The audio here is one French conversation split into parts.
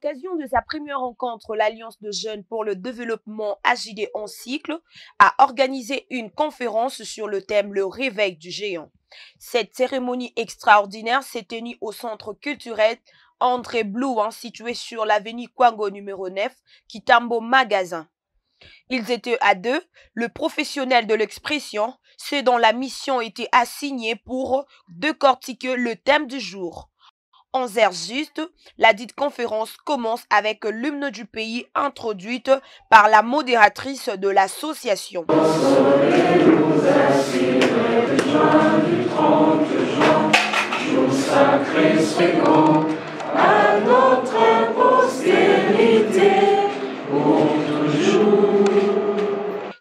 l'occasion de sa première rencontre, l'Alliance de jeunes pour le développement AJD en cycle a organisé une conférence sur le thème Le réveil du géant. Cette cérémonie extraordinaire s'est tenue au centre culturel André Blouin, situé sur l'avenue Kwango numéro 9, Kitambo Magasin. Ils étaient à deux, le professionnel de l'expression, ceux dont la mission était assignée pour décortiquer le thème du jour. 11h juste, la dite conférence commence avec l'hymne du pays introduite par la modératrice de l'association. À notre postérité pour toujours.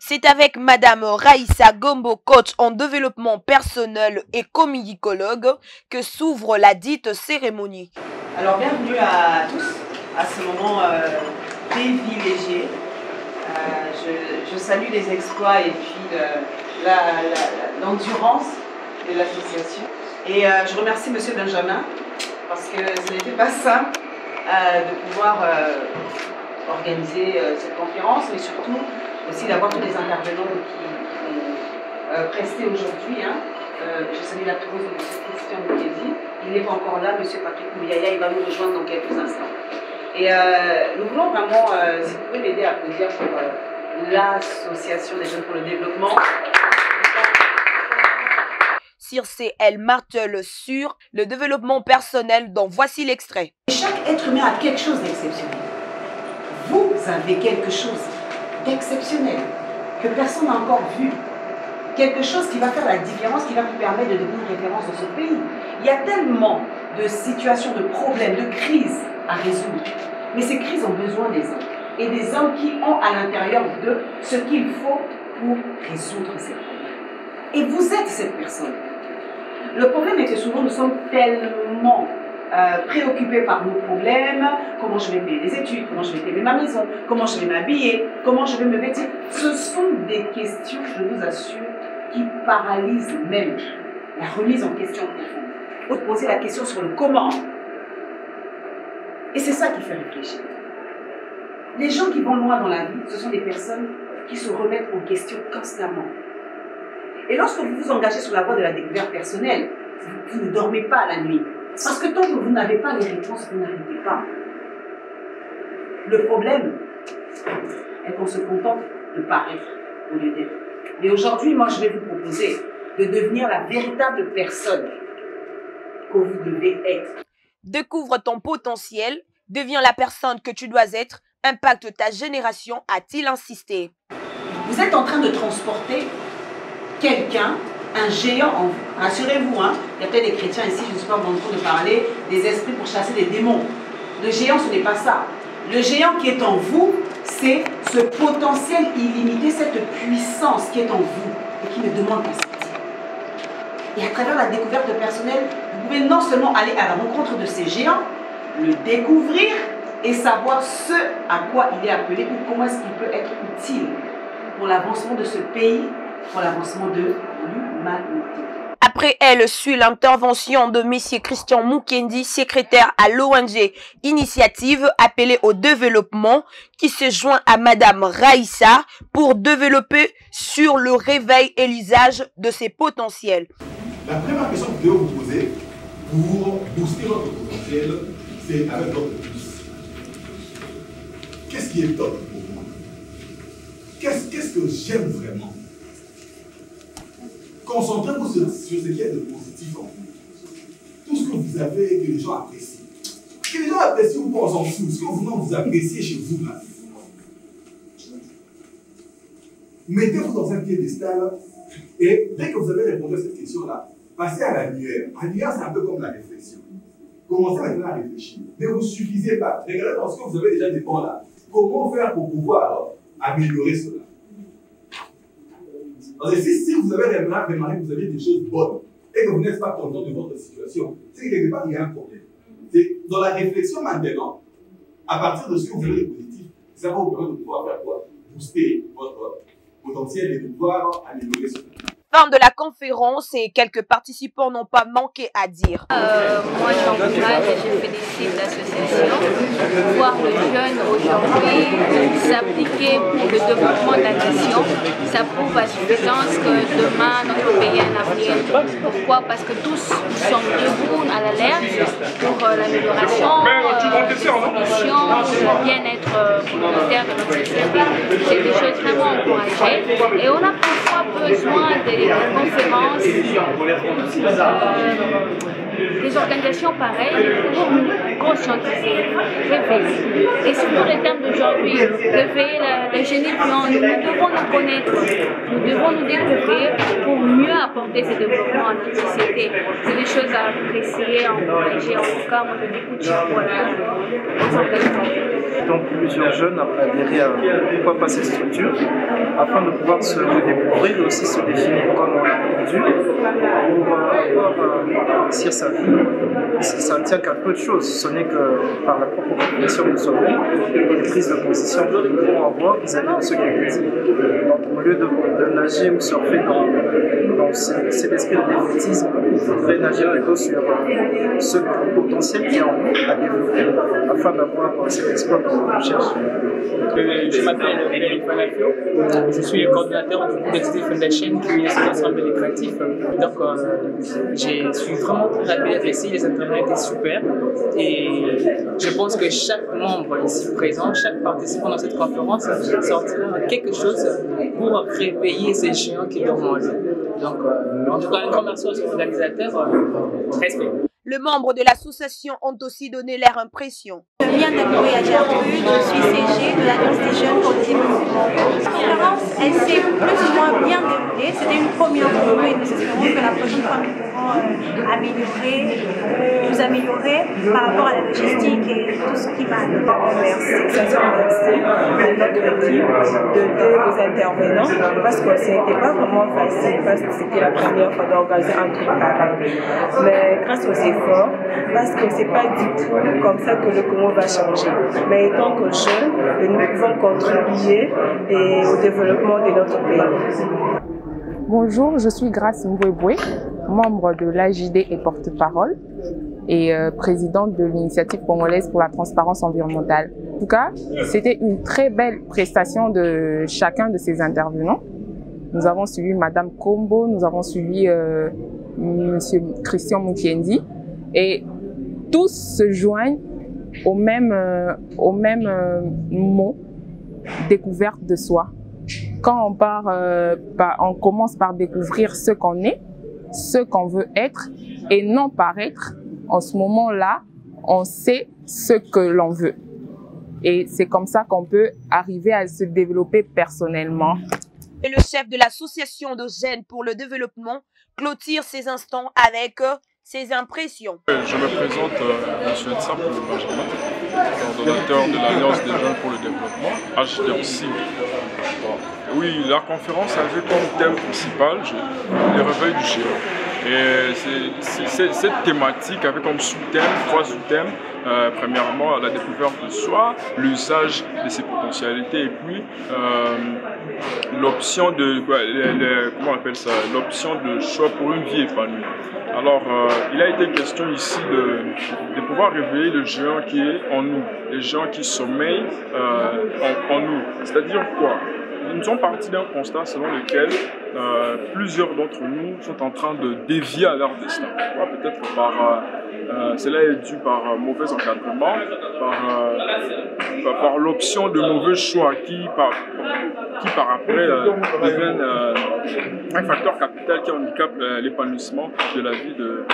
C'est avec Madame Raïssa Gombo, coach en développement personnel et communicologue, que s'ouvre la dite cérémonie. Alors bienvenue à tous à ce moment privilégié. Je salue les exploits et puis l'endurance de l'association. Et je remercie Monsieur Benjamin parce que ce n'était pas simple de pouvoir organiser cette conférence, mais surtout aussi d'avoir tous les intervenants qui ont presté aujourd'hui. Je salue la présence de M. Christian Moukedi. Il n'est pas encore là, M. Patrick Mouyaya, il va nous rejoindre dans quelques instants. Et nous voulons vraiment, si vous pouvez m'aider à applaudir pour l'Association des jeunes pour le développement. Circe, elle martèle sur le développement personnel, dont voici l'extrait. Chaque être humain a quelque chose d'exceptionnel. Vous avez quelque chose d'exceptionnel que personne n'a encore vu. Quelque chose qui va faire la différence, qui va vous permettre de devenir référence dans ce pays. Il y a tellement de situations, de problèmes, de crises à résoudre. Mais ces crises ont besoin des hommes. Et des hommes qui ont à l'intérieur d'eux ce qu'il faut pour résoudre ces problèmes. Et vous êtes cette personne. Le problème est que souvent nous sommes tellement préoccupés par nos problèmes, comment je vais payer les études, comment je vais payer ma maison, comment je vais m'habiller, comment je vais me vêtir. Ce sont des questions, je vous assure, qui paralysent même la remise en question profonde. Il faut poser la question sur le comment. Et c'est ça qui fait réfléchir. Les gens qui vont loin dans la vie, ce sont des personnes qui se remettent en question constamment. Et lorsque vous vous engagez sur la voie de la découverte personnelle, vous ne dormez pas la nuit. Parce que tant que vous n'avez pas les réponses, vous n'arrivez pas. Le problème est qu'on se contente de paraître au lieu d'être. Et aujourd'hui, moi, je vais vous proposer de devenir la véritable personne que vous devez être. Découvre ton potentiel, deviens la personne que tu dois être, impacte ta génération, a-t-il insisté. Vous êtes en train de transporter quelqu'un, un géant en vous. Rassurez-vous, il y a peut-être des chrétiens ici, je ne suis pas en train de parler des esprits pour chasser des démons. Le géant, ce n'est pas ça. Le géant qui est en vous, c'est ce potentiel illimité, cette puissance qui est en vous et qui ne demande qu'à sortir. Et à travers la découverte personnelle, vous pouvez non seulement aller à la rencontre de ces géants, le découvrir et savoir ce à quoi il est appelé ou comment est-ce qu'il peut être utile pour l'avancement de ce pays, pour l'avancement de l'humanité. Après elle suit l'intervention de M. Christian Moukedi, secrétaire à l'ONG Initiative appelée au développement, qui se joint à Madame Raïssa pour développer sur le réveil et l'usage de ses potentiels. La première question que vous devez vous poser pour booster votre potentiel, c'est avec votre plus. Qu'est-ce qui est top pour moi? Qu'est-ce que j'aime vraiment? Concentrez-vous sur ce qui est de positif en vous. Tout ce que vous avez, que les gens apprécient. Que les gens apprécient ou pas, on s'en fout. Ce que vous appréciez chez vous, là. Mettez-vous dans un piédestal et dès que vous avez répondu à cette question-là, passez à l'annuaire. L'annuaire, c'est un peu comme la réflexion. Commencez maintenant à réfléchir. Ne vous suffisez pas. Regardez dans ce que vous avez déjà des bons là. Comment faire pour pouvoir améliorer cela? Parce que si vous avez remarqué que vous avez des choses bonnes et que vous n'êtes pas content de votre situation, c'est que quelque part il y a un problème. C'est dans la réflexion maintenant, à partir de ce que vous avez de positif, ça va vous permettre de pouvoir faire quoi? Booster votre potentiel et de pouvoir améliorer cela. Fin de la conférence et quelques participants n'ont pas manqué à dire. Moi, j'encourage et je félicite l'association. Voir le jeune aujourd'hui s'appliquer pour le développement de la nation, ça prouve à suffisance que demain, notre pays a un avenir. Pourquoi? Parce que tous nous sommes debout à l'alerte pour l'amélioration, l'évolution, le bien-être communautaire de notre société. C'est des choses vraiment encouragées. Et on a parfois besoin des conférences, des organisations pareilles pour nous conscientiser, réveiller. Et surtout les termes d'aujourd'hui, réveiller le génie en nous. Nous devons nous connaître, nous devons nous découvrir pour mieux apporter ce développement à notre société. C'est des choses à apprécier, à encourager. En tout cas, moi je dis coup de chapeau aux organisations. Donc plusieurs jeunes ont adhéré à pourquoi pas cette structure, afin de pouvoir se découvrir et aussi se définir comme un individu pour pouvoir réussir sa vie. Ça ne tient qu'à peu de choses, ce n'est que par la propre réflexion de soi-même et les prises de position que nous devons avoir vis-à-vis de ce qui est dit. Donc au lieu de nager ou surfer dans cet esprit de défaitisme, il faudrait nager plutôt sur ce potentiel qui est en nous à développer afin d'avoir cet exploit que l'on cherche. Je m'appelle Frédéric Fanafio, je suis le coordinateur du Dexter Foundation qui est cet ensemble lucratif. Donc je suis vraiment très ravi d'être ici, les intervenants étaient super et je pense que chaque membre ici présent, chaque participant dans cette conférence sortira quelque chose pour réveiller ces géants qui dorment en eux. Donc en tout cas un grand merci aux organisateurs, respect. Les membres de l'association ont aussi donné leur impression. Je viens d'appeler à Gertrude, je suis CG de l'Alliance des jeunes pour le développement. La conférence, elle s'est plus ou moins bien déroulée. C'était une première pour nous et nous espérons que la prochaine fois nous pourrons nous améliorer par rapport à la logistique et tout ce qui va avec. Merci, sincèrement merci à notre équipe, de tous les intervenants, parce que ce n'était pas vraiment facile, parce que c'était la première fois d'organiser un truc pareil. Mais grâce aux efforts, parce que c'est pas du tout comme ça que le Congo va changer. Mais étant que jeunes, nous pouvons contribuer au développement de notre pays. Bonjour, je suis Grace Mbouéboué, membre de l'AJD et porte-parole et présidente de l'initiative congolaise pour la transparence environnementale. En tout cas, c'était une très belle prestation de chacun de ces intervenants. Nous avons suivi Madame Kombo, nous avons suivi Monsieur Christian Mukiendi et tous se joignent au même mot, découverte de soi. Quand on commence par découvrir ce qu'on est, ce qu'on veut être et non paraître, en ce moment-là, on sait ce que l'on veut. Et c'est comme ça qu'on peut arriver à se développer personnellement. Et le chef de l'association de jeunes pour le développement clôture ces instants avec ses impressions. Je me présente, M. Nsap Benjamin, coordonnateur de l'Alliance des jeunes pour le développement, HDRC. Oui, la conférence avait comme thème principal le réveil du géant. Et cette thématique avait comme sous-thème, 3 sous-thèmes. Premièrement, la découverte de soi, l'usage de ses potentialités et puis l'option de comment on appelle ça, l'option de choix pour une vie épanouie. Alors, il a été question ici de pouvoir réveiller le géant qui est en nous, les gens qui sommeillent en nous. C'est-à-dire quoi? Nous sommes partis d'un constat selon lequel plusieurs d'entre nous sont en train de dévier à leur destin. Peut-être cela est dû par mauvais encadrement, par l'option de mauvais choix qui par après deviennent un facteur capital qui handicape l'épanouissement de la vie de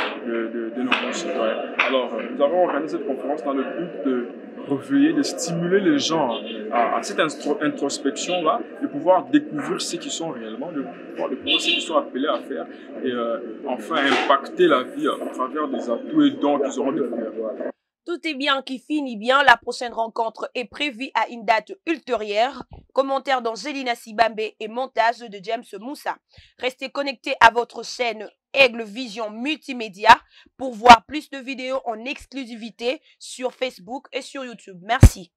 nos concitoyens. Alors, nous avons organisé cette conférence dans le but de réveiller, de stimuler les gens à cette introspection-là, de pouvoir découvrir ce qu'ils sont réellement, de pouvoir ce qu'ils sont appelés à faire et enfin impacter la vie à travers des atouts et dons qu'ils auront découverts. Tout est bien qui finit bien. La prochaine rencontre est prévue à une date ultérieure. Commentaire d'Angelina Sibambe et montage de James Moussa. Restez connectés à votre chaîne Aigle Vision Multimédia pour voir plus de vidéos en exclusivité sur Facebook et sur YouTube. Merci.